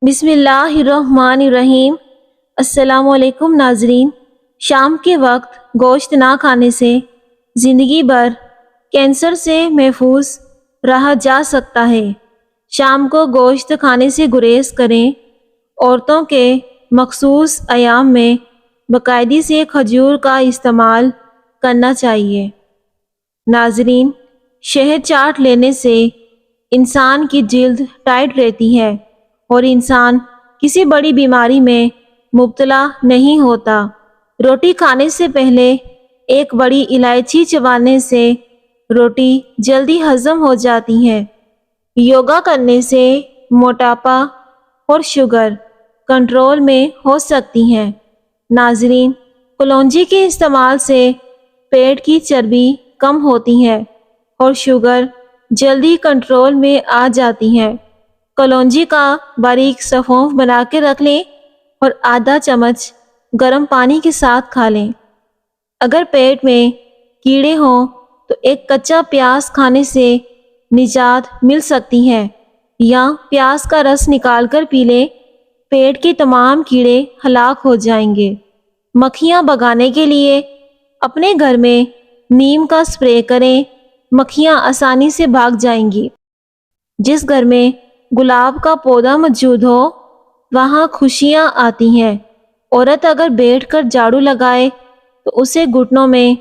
بسم اللہ الرحمن الرحیم۔ السلام علیکم ناظرین۔ شام کے وقت گوشت نہ کھانے سے زندگی بھر کینسر سے محفوظ رہا جا سکتا ہے۔ شام کو گوشت کھانے سے گریز کریں۔ عورتوں کے مخصوص ایام میں باقاعدگی سے کھجور کا استعمال کرنا چاہیے۔ ناظرین، شہد چاٹ لینے سے انسان کی جلد ٹائٹ رہتی ہے اور انسان کسی بڑی بیماری میں مبتلا نہیں ہوتا۔ روٹی کھانے سے پہلے ایک بڑی الائچی چبانے سے روٹی جلدی ہضم ہو جاتی ہے۔ یوگا کرنے سے موٹاپا اور شوگر کنٹرول میں ہو سکتی ہے۔ ناظرین، کلونجی کے استعمال سے پیٹ کی چربی کم ہوتی ہے اور شوگر جلدی کنٹرول میں آ جاتی ہے۔ کلونجی کا باریک صفوف بنا کے رکھ لیں اور آدھا چمچ گرم پانی کے ساتھ کھا لیں۔ اگر پیٹ میں کیڑے ہوں تو ایک کچا پیاز کھانے سے نجات مل سکتی ہے، یا پیاز کا رس نکال کر پی لیں۔ پیٹ کے تمام کیڑے ہلاک ہو جائیں گے۔ مکھیاں بھگانے کے لیے اپنے گھر میں نیم کا اسپرے کریں۔ مکھیاں آسانی سے بھاگ جائیں گی۔ جس گھر میں گلاب کا پودا موجود ہو وہاں خوشیاں آتی ہیں۔ عورت اگر بیٹھ کر جھاڑو لگائے تو اسے گھٹنوں میں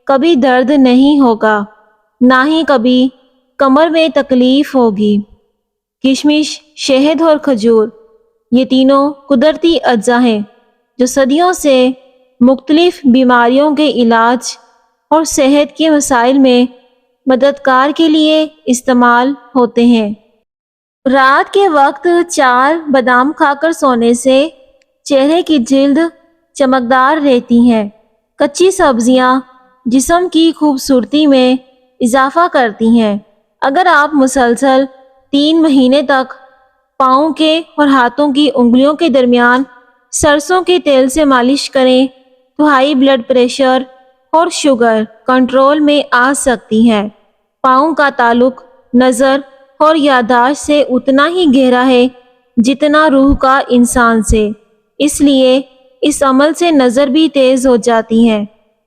کبھی درد نہیں ہوگا، نہ ہی کبھی کمر میں تکلیف ہوگی۔ کشمش، شہد اور کھجور، یہ تینوں قدرتی اجزاء ہیں جو صدیوں سے مختلف بیماریوں کے علاج اور صحت کے مسائل میں مددگار کے لیے استعمال ہوتے ہیں۔ رات کے وقت 4 بادام کھا کر سونے سے چہرے کی جلد چمکدار رہتی ہے۔ کچی سبزیاں جسم کی خوبصورتی میں اضافہ کرتی ہیں۔ اگر آپ مسلسل 3 مہینے تک پاؤں کے اور ہاتھوں کی انگلیوں کے درمیان سرسوں کے تیل سے مالش کریں تو ہائی بلڈ پریشر اور شوگر کنٹرول میں آ سکتی ہے۔ پاؤں کا تعلق نظر اور یادداشت سے اتنا ہی گہرا ہے جتنا روح کا انسان سے، اس لیے اس عمل سے نظر بھی تیز ہو جاتی ہے۔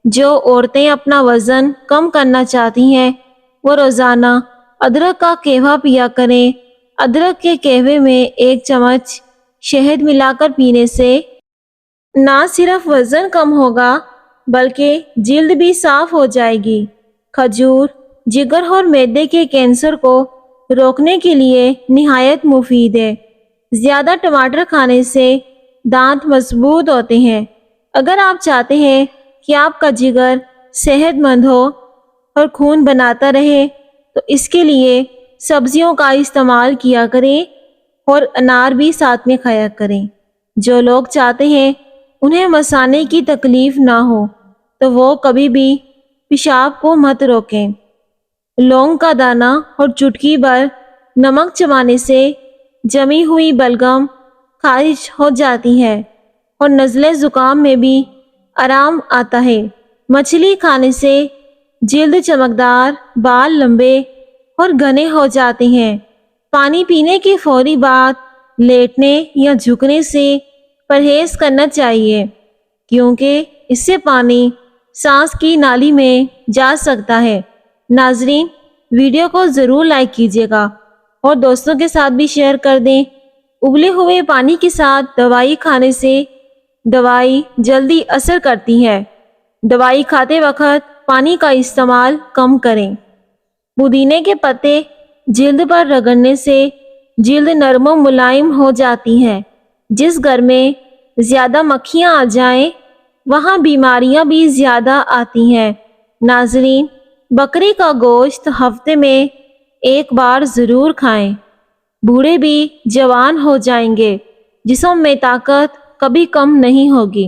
جو عورتیں اپنا وزن کم کرنا چاہتی ہیں وہ روزانہ ادرک کا قہوہ پیا کریں۔ ادرک کے قہوے میں 1 چمچ شہد ملا کر پینے سے نہ صرف وزن کم ہوگا بلکہ جلد بھی صاف ہو جائے گی۔ کھجور جگر اور معدے کے کینسر کو روکنے کے لیے نہایت مفید ہے۔ زیادہ ٹماٹر کھانے سے دانت مضبوط ہوتے ہیں۔ اگر آپ چاہتے ہیں کہ آپ کا جگر صحت مند ہو اور خون بناتا رہے تو اس کے لیے سبزیوں کا استعمال کیا کریں اور انار بھی ساتھ میں کھایا کریں۔ جو لوگ چاہتے ہیں انہیں مثانے کی تکلیف نہ ہو تو وہ کبھی بھی پیشاب کو مت روکیں۔ لونگ کا دانہ اور چٹکی بھر نمک چبانے سے جمی ہوئی بلغم خارج ہو جاتی ہے اور نزلے زکام میں بھی آرام آتا ہے۔ مچھلی کھانے سے جلد چمکدار، بال لمبے اور گھنے ہو جاتے ہیں۔ پانی پینے کے فوری بعد لیٹنے یا جھکنے سے پرہیز کرنا چاہیے، کیونکہ اس سے پانی سانس کی نالی میں جا سکتا ہے۔ ناظرین، ویڈیو کو ضرور لائک کیجیے گا اور دوستوں کے ساتھ بھی شیئر کر دیں۔ ابلے ہوئے پانی کے ساتھ دوائی کھانے سے دوائی جلدی اثر کرتی ہے۔ دوائی کھاتے وقت پانی کا استعمال کم کریں۔ پودینے کے پتے جلد پر رگڑنے سے جلد نرم و ملائم ہو جاتی ہے۔ جس گھر میں زیادہ مکھیاں آ جائیں وہاں بیماریاں بھی زیادہ آتی ہیں۔ ناظرین، بکری کا گوشت ہفتے میں 1 بار ضرور کھائیں۔ بوڑھے بھی جوان ہو جائیں گے، جسم میں طاقت کبھی کم نہیں ہوگی۔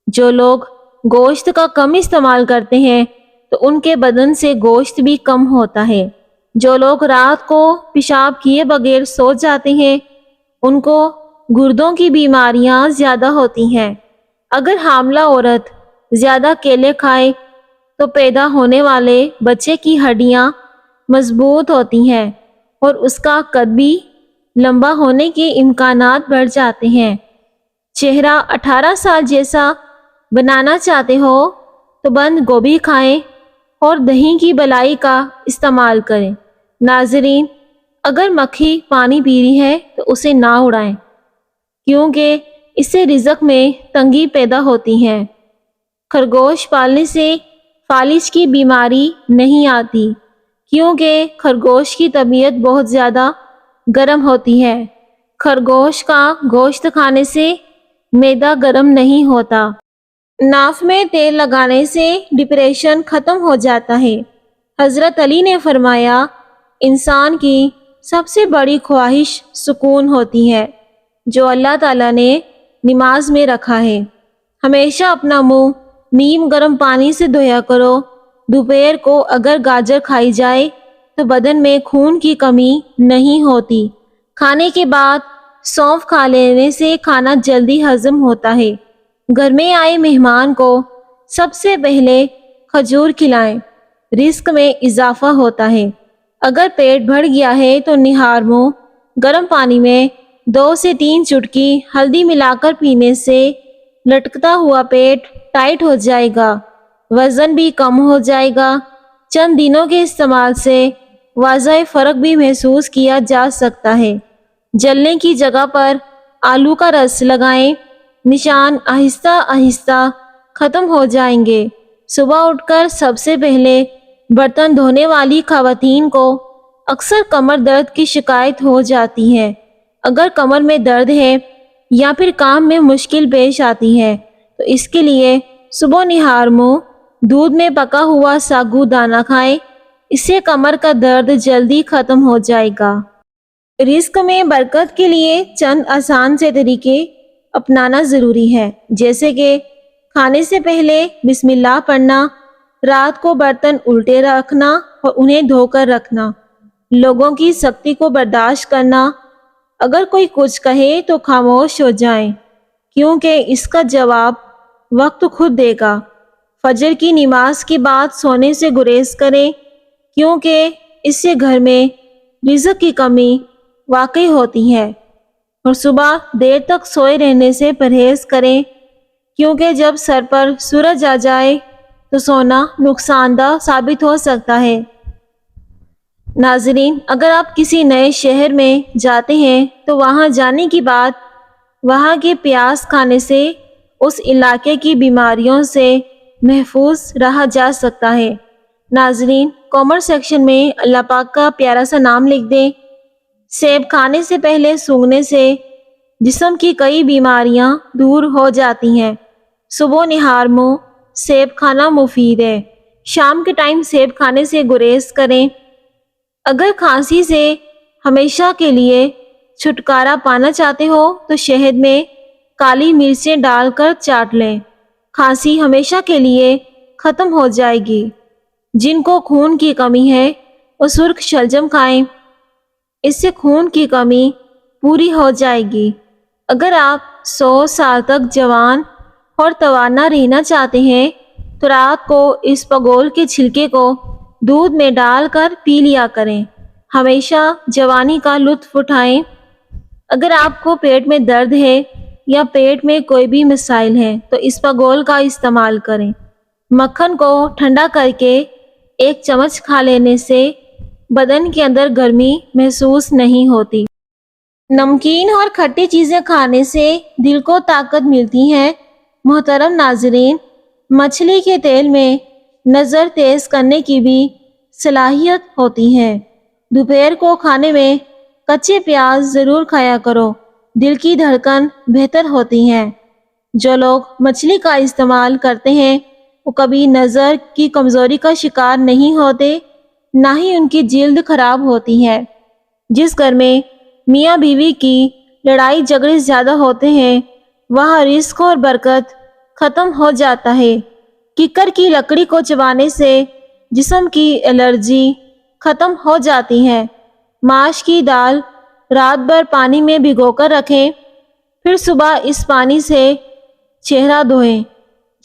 جو لوگ گوشت کا کم استعمال کرتے ہیں تو ان کے بدن سے گوشت بھی کم ہوتا ہے۔ جو لوگ رات کو پیشاب کیے بغیر سو جاتے ہیں ان کو گردوں کی بیماریاں زیادہ ہوتی ہیں۔ اگر حاملہ عورت زیادہ کیلے کھائے تو پیدا ہونے والے بچے کی ہڈیاں مضبوط ہوتی ہیں اور اس کا قد بھی لمبا ہونے کے امکانات بڑھ جاتے ہیں۔ چہرہ 18 سال جیسا بنانا چاہتے ہو تو بند گوبھی کھائیں اور دہی کی بلائی کا استعمال کریں۔ ناظرین، اگر مکھی پانی پی رہی ہے تو اسے نہ اڑائیں، کیونکہ اس سے رزق میں تنگی پیدا ہوتی ہے۔ خرگوش پالنے سے فالج کی بیماری نہیں آتی، کیونکہ خرگوش کی طبیعت بہت زیادہ گرم ہوتی ہے۔ خرگوش کا گوشت کھانے سے معدہ گرم نہیں ہوتا۔ ناف میں تیل لگانے سے ڈپریشن ختم ہو جاتا ہے۔ حضرت علی نے فرمایا، انسان کی سب سے بڑی خواہش سکون ہوتی ہے، جو اللہ تعالیٰ نے نماز میں رکھا ہے۔ ہمیشہ اپنا منہ نیم گرم پانی سے دھویا کرو۔ دوپہر کو اگر گاجر کھائی جائے تو بدن میں خون کی کمی نہیں ہوتی۔ کھانے کے بعد سونف کھا لینے سے کھانا جلدی ہضم ہوتا ہے۔ گھر میں آئے مہمان کو سب سے پہلے کھجور کھلائیں، رزق میں اضافہ ہوتا ہے۔ اگر پیٹ بھر گیا ہے تو نہار منہ گرم پانی میں 2 سے 3 چٹکی ہلدی ملا کر پینے سے لٹکتا ہوا پیٹ ٹائٹ ہو جائے گا، وزن بھی کم ہو جائے گا۔ چند دنوں کے استعمال سے واضح فرق بھی محسوس کیا جا سکتا ہے۔ جلنے کی جگہ پر آلو کا رس لگائیں، نشان آہستہ آہستہ ختم ہو جائیں گے۔ صبح اٹھ کر سب سے پہلے برتن دھونے والی خواتین کو اکثر کمر درد کی شکایت ہو جاتی ہے۔ اگر کمر میں درد ہے یا پھر کام میں مشکل پیش آتی ہے تو اس کے لیے صبح نہار منہ دودھ میں پکا ہوا ساگو دانہ کھائیں، اس سے کمر کا درد جلدی ختم ہو جائے گا۔ رزق میں برکت کے لیے چند آسان سے طریقے اپنانا ضروری ہے، جیسے کہ کھانے سے پہلے بسم اللہ پڑھنا، رات کو برتن الٹے رکھنا اور انہیں دھو کر رکھنا، لوگوں کی سختی کو برداشت کرنا، اگر کوئی کچھ کہے تو خاموش ہو جائیں، کیونکہ اس کا جواب وقت خود دے گا۔ فجر کی نماز کے بعد سونے سے گریز کریں، کیونکہ اس سے گھر میں رزق کی کمی واقع ہوتی ہے، اور صبح دیر تک سوئے رہنے سے پرہیز کریں، کیونکہ جب سر پر سورج آ جائے تو سونا نقصان دہ ثابت ہو سکتا ہے۔ ناظرین، اگر آپ کسی نئے شہر میں جاتے ہیں تو وہاں جانے کے بعد وہاں کے پیاز کھانے سے اس علاقے کی بیماریوں سے محفوظ رہا جا سکتا ہے۔ ناظرین، کامنٹ سیکشن میں اللہ پاک کا پیارا سا نام لکھ دیں۔ سیب کھانے سے پہلے سونگھنے سے جسم کی کئی بیماریاں دور ہو جاتی ہیں۔ صبح نہار منہ سیب کھانا مفید ہے۔ شام کے ٹائم سیب کھانے سے گریز کریں۔ اگر کھانسی سے ہمیشہ کے لیے چھٹکارا پانا چاہتے ہو تو شہد میں کالی مرچیں ڈال کر چاٹ لیں، کھانسی ہمیشہ کے لیے ختم ہو جائے گی۔ جن کو خون کی کمی ہے وہ سرخ شلجم کھائیں، اس سے خون کی کمی پوری ہو جائے گی۔ اگر آپ 100 سال تک جوان اور توانا رہنا چاہتے ہیں تو رات کو اس پگول کے چھلکے کو دودھ میں ڈال کر پی لیا کریں، ہمیشہ جوانی کا لطف اٹھائیں۔ اگر آپ کو پیٹ میں درد ہے یا پیٹ میں کوئی بھی مسائل ہے تو اس پگول کا استعمال کریں۔ مکھن کو ٹھنڈا کر کے 1 چمچ کھا لینے سے بدن کے اندر گرمی محسوس نہیں ہوتی۔ نمکین اور کھٹی چیزیں کھانے سے دل کو طاقت ملتی ہے۔ محترم ناظرین، مچھلی کے تیل میں نظر تیز کرنے کی بھی صلاحیت ہوتی ہے۔ دوپہر کو کھانے میں کچے پیاز ضرور کھایا کرو، دل کی دھڑکن بہتر ہوتی ہے۔ جو لوگ مچھلی کا استعمال کرتے ہیں وہ کبھی نظر کی کمزوری کا شکار نہیں ہوتے، نہ ہی ان کی جلد خراب ہوتی ہے۔ جس گھر میں میاں بیوی کی لڑائی جھگڑے زیادہ ہوتے ہیں وہاں رزق اور برکت ختم ہو جاتا ہے۔ ککر کی لکڑی کو چبانے سے جسم کی الرجی ختم ہو جاتی ہے۔ ماش کی دال رات بھر پانی میں بھگو کر رکھیں، پھر صبح اس پانی سے چہرہ دھوئیں،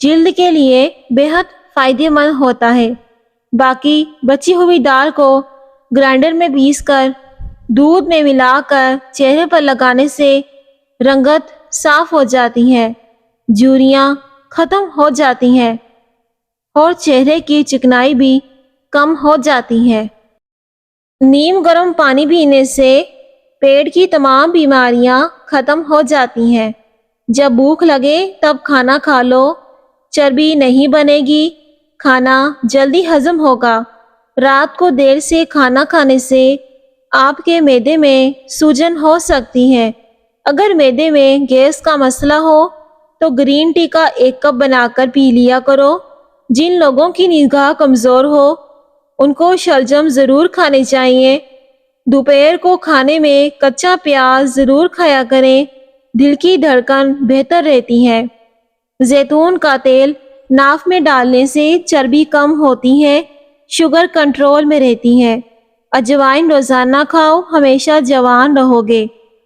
جلد کے لیے بے حد فائدہ مند ہوتا ہے۔ باقی بچی ہوئی دال کو گرائنڈر میں پیس کر دودھ میں ملا کر چہرے پر لگانے سے رنگت صاف ہو جاتی ہے، جھریاں ختم ہو جاتی ہیں اور چہرے کی چکنائی بھی کم ہو جاتی ہے۔ نیم گرم پانی پینے سے پیٹ کی تمام بیماریاں ختم ہو جاتی ہیں۔ جب بھوک لگے تب کھانا کھا لو، چربی نہیں بنے گی، کھانا جلدی ہضم ہوگا۔ رات کو دیر سے کھانا کھانے سے آپ کے معدے میں سوجن ہو سکتی ہے۔ اگر معدے میں گیس کا مسئلہ ہو تو گرین ٹی کا 1 کپ بنا کر پی لیا کرو۔ جن لوگوں کی نگاہ کمزور ہو ان کو شلجم ضرور کھانے چاہیے۔ دوپہر کو کھانے میں کچا پیاز ضرور کھایا کریں، دل کی دھڑکن بہتر رہتی ہے۔ زیتون کا تیل ناف میں ڈالنے سے چربی کم ہوتی ہے، شوگر کنٹرول میں رہتی ہے۔ اجوائن روزانہ کھاؤ، ہمیشہ جوان رہو گے۔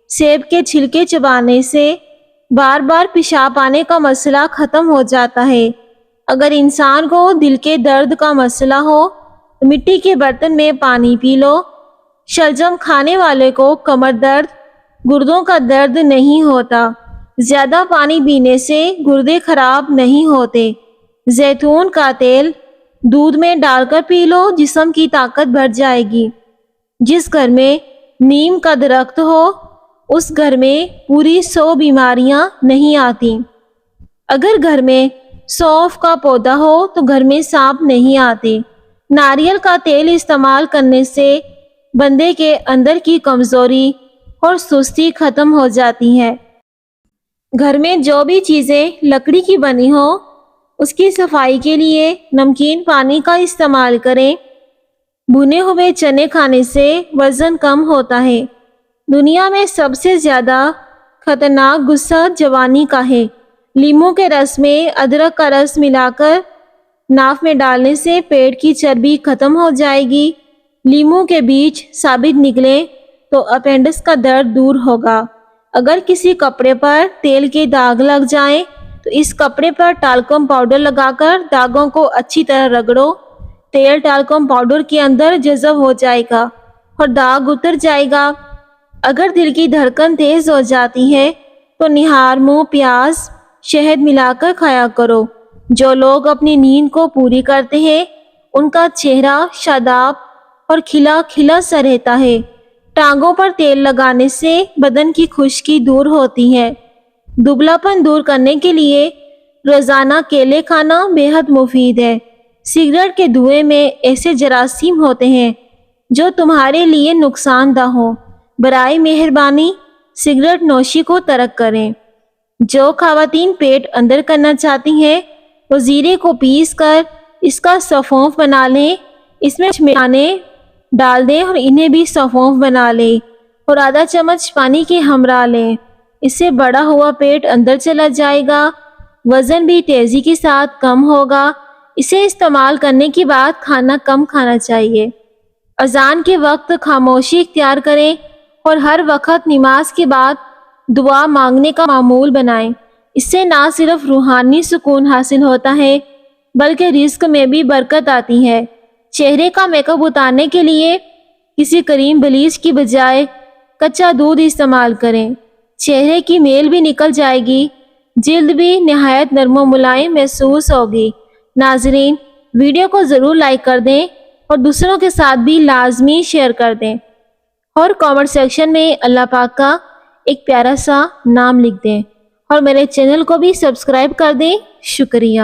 سیب کے چھلکے چبانے سے بار بار پیشاب آنے کا مسئلہ ختم ہو جاتا ہے۔ اگر انسان کو دل کے درد کا مسئلہ ہو تو مٹی کے برتن میں پانی پی لو۔ شلجم کھانے والے کو کمر درد، گردوں کا درد نہیں ہوتا۔ زیادہ پانی پینے سے گردے خراب نہیں ہوتے۔ زیتون کا تیل دودھ میں ڈال کر پی لو، جسم کی طاقت بڑھ جائے گی۔ جس گھر میں نیم کا درخت ہو اس گھر میں پوری 100 بیماریاں نہیں آتی۔ اگر گھر میں سونف کا پودا ہو تو گھر میں سانپ نہیں آتے۔ ناریل کا تیل استعمال کرنے سے بندے کے اندر کی کمزوری اور سستی ختم ہو جاتی ہے۔ گھر میں جو بھی چیزیں لکڑی کی بنی ہو اس کی صفائی کے لیے نمکین پانی کا استعمال کریں۔ بھنے ہوئے چنے کھانے سے وزن کم ہوتا ہے۔ دنیا میں سب سے زیادہ خطرناک غصہ جوانی کا ہے۔ لیموں کے رس میں ادرک کا رس ملا کر ناف میں ڈالنے سے پیٹ کی چربی ختم ہو جائے گی۔ لیموں کے بیج ثابت نکلیں تو اپینڈکس کا درد دور ہوگا۔ اگر کسی کپڑے پر تیل کے داغ لگ جائیں تو اس کپڑے پر ٹالکم پاؤڈر لگا کر داغوں کو اچھی طرح رگڑو۔ تیل ٹالکم پاؤڈر کے اندر جذب ہو جائے گا اور داغ اتر جائے گا۔ اگر دل کی دھڑکن تیز ہو جاتی ہے تو نہار منہ پیاز شہد ملا کر کھایا کرو۔ جو لوگ اپنی نیند کو پوری کرتے ہیں ان کا چہرہ شاداب اور کھلا کھلا سا رہتا ہے۔ ٹانگوں پر تیل لگانے سے بدن کی خشکی دور ہوتی ہے۔ دبلا پن دور کرنے کے لیے روزانہ کیلے کھانا بے حد مفید ہے۔ سگریٹ کے دھوئیں میں ایسے جراثیم ہوتے ہیں جو تمہارے لیے نقصان دہ ہوں۔ برائے مہربانی سگریٹ نوشی کو ترک کریں۔ جو خواتین پیٹ اندر کرنا چاہتی ہیں وہ زیرے کو پیس کر اس کا سفونف بنا لیں، اس میں مکھانے ڈال دیں اور انہیں بھی سفونف بنا لیں اور آدھا چمچ پانی کے ہمراہ لیں۔ اس سے بڑا ہوا پیٹ اندر چلا جائے گا، وزن بھی تیزی کے ساتھ کم ہوگا۔ اسے استعمال کرنے کے بعد کھانا کم کھانا چاہیے۔ اذان کے وقت خاموشی اختیار کریں اور ہر وقت نماز کے بعد دعا مانگنے کا معمول بنائیں۔ اس سے نہ صرف روحانی سکون حاصل ہوتا ہے بلکہ رزق میں بھی برکت آتی ہے۔ چہرے کا میک اپ اتارنے کے لیے کسی کریم بلیچ کی بجائے کچا دودھ استعمال کریں۔ چہرے کی میل بھی نکل جائے گی، جلد بھی نہایت نرم و ملائم محسوس ہوگی۔ ناظرین ویڈیو کو ضرور لائک کر دیں اور دوسروں کے ساتھ بھی لازمی شیئر کر دیں اور کامنٹ سیکشن میں اللہ پاک کا ایک پیارا سا نام لکھ دیں اور میرے چینل کو بھی سبسکرائب کر دیں۔ شکریہ۔